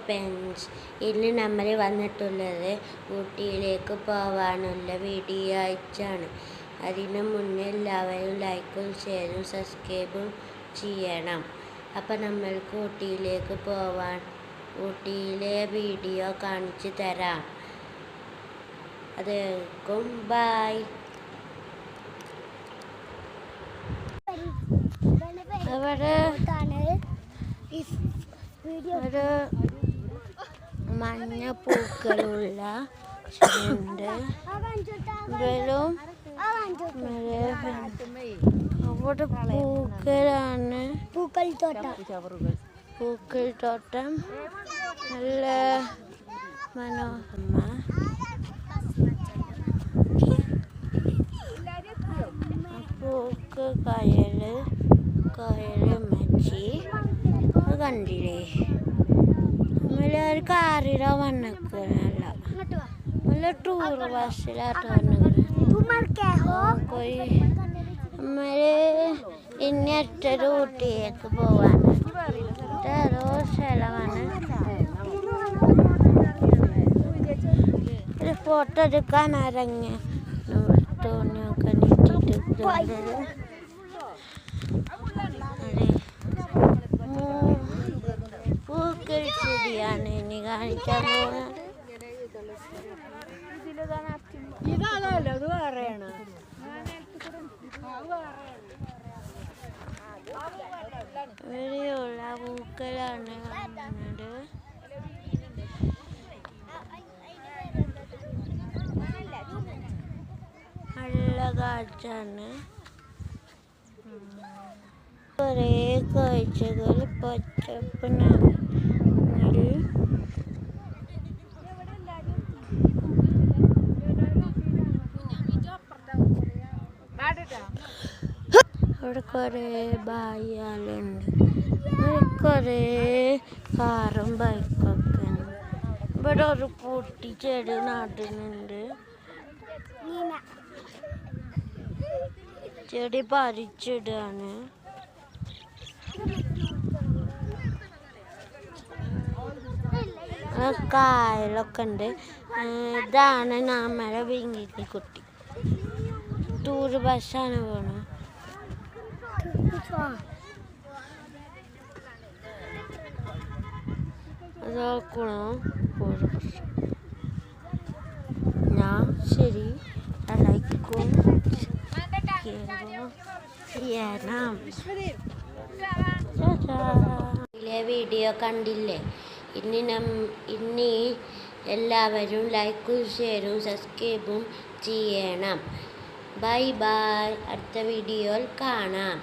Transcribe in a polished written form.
Friends, ഇന്ന് നമ്മൾ വന്നിട്ടുള്ളത് ഊട്ടിയിലേക്ക് പോകാനുള്ള വീഡിയോ ആയിട്ടാണ്. അതിന് മുന്നേ എല്ലാവരും ലൈക്കും ഷെയറും സബ്സ്ക്രൈബും ചെയ്യണം. അപ്പം നമ്മൾക്ക് ഊട്ടിയിലേക്ക് പോവാൻ ഊട്ടിയിലെ വീഡിയോ കാണിച്ചു തരാം. അതേക്കും ബായ്. അവിടെ ഒരു മഞ്ഞ പൂക്കളുള്ള ചെടിയുണ്ട്. അവിടെ പൂക്കളാണ്. പൂക്കൾ തോട്ടം നല്ല മനോഹരമ. പൂക്ക് കായല് മച്ചി കണ്ടില്ലേ. നമ്മളൊരു കാറിലോ വന്നിക്കണല്ല, നല്ല ടൂർ ബസ്സിലാട്ടോ പോയി. നമ്മള് ഇനി അടുത്തൊരു ഊട്ടിയിലേക്ക് പോവാണ്. ഓരോ സ്ഥലമാണ്. ഒരു ഫോട്ടോ എടുക്കാൻ ഇറങ്ങിയ തോണിയൊക്കെ നീട്ടിട്ട് പൂക്കൾ ചെടിയാണ് ഇനി കാണിക്കാൻ പോകുന്നത്. ഇവിടെയുള്ള പൂക്കളാണ് കാണുന്നത്. നല്ല കാഴ്ചയാണ്. കുറേ കാഴ്ചകൾ പച്ചപ്പനാണ്. അവിടെ കുറേ ബായികളുണ്ട്. കുറേ കാറും ബൈക്കൊക്കെ ഉണ്ട്. ഇവിടെ ഒരു കുട്ടി ചെടി നടുന്നുണ്ട്. ചെടി പറിച്ചിടാണ്. കായലൊക്കെ ഉണ്ട്. ഇതാണ് നമ്മളെ വിങ്ങിക്ക് കുട്ടി. ടൂർ ബസ്സാണ് പോണത്. അതാക്കണോ ടൂർ ബസ്. ഞാൻ ശരി ലൈക്കും ചെയ്യണം. വീഡിയോ കണ്ടില്ലേ? ഇനി എല്ലാവരും ലൈക്കും ഷെയറും സബ്സ്ക്രൈബും ചെയ്യണം. Bye bye. അടുത്ത വീഡിയോയിൽ കാണാം.